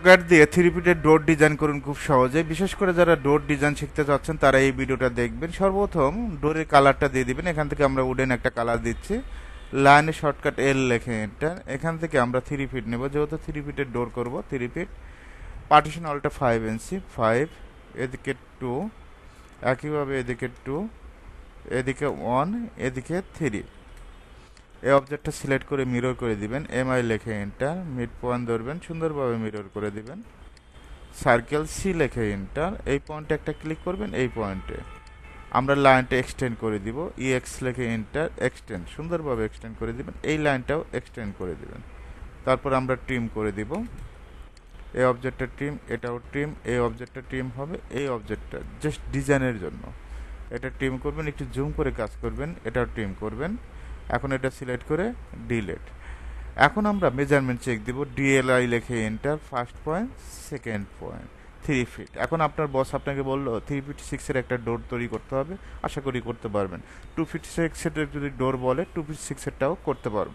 Shortcut দিয়ে 3 ফিটের ডোর design করুন খুব সহজে। বিশেষ করে যারা ডোর ডিজাইন শিখতে চাচ্ছেন তারা এই ভিডিওটা দেখবেন। সর্বপ্রথম ডোরের কালারটা দিয়ে দিবেন। এখান থেকে আমরা উডেন একটা কালার দিচ্ছি, লাইনে শর্টকাট এল লেখে এটা। এখান থেকে আমরা 3 ফিট নেব, যেহেতু 3 ফিটের ডোর করব। 3 ফিট পার্টিশন অলটা 5 ইঞ্চি, 5, এদিকে 2, একইভাবে এদিকে 2, এদিকে 1, এদিকে 3। এই অবজেক্টটা সিলেক্ট করে মিরর করে দিবেন, এমআই লেখে এন্টার, মিড পয়েন্ট ধরবেন, সুন্দরভাবে মিরর করে দিবেন। সার্কেল সি লেখে এন্টার, এই পয়েন্টে একটা ক্লিক করবেন, এই পয়েন্টে আমরা লাইনটা এক্সটেন্ড করে দিব, ইএক্স লেখে এন্টার, এক্সটেন্ড, সুন্দরভাবে এক্সটেন্ড করে দিবেন। এই লাইনটাও এক্সটেন্ড করে দিবেন। তারপর আমরা ট্রিম করে দিব, এই অবজেক্টটা ট্রিম, এটাও ট্রিম, এই অবজেক্টটা ট্রিম হবে, এই অবজেক্টটা জাস্ট ডিজাইনের জন্য এটা ট্রিম করবেন, একটু জুম করে কাজ করবেন, এটাও ট্রিম করবেন। এখন এটা সিলেক্ট করে ডিলেট। এখন আমরা মেজারমেন্ট চেক দিব, ডিএলআই লেখে enter, first point, second point, 3 feet. এখন আপনার বস আপনাকে বললো 3 ফিট 6-এর একটা ডোর তৈরি করতে হবে, আশা করি করতে পারবেন। 2 ফিট 6-এর যদি ডোর বলে 2 ফিট 6-এরটাও করতে পারবেন।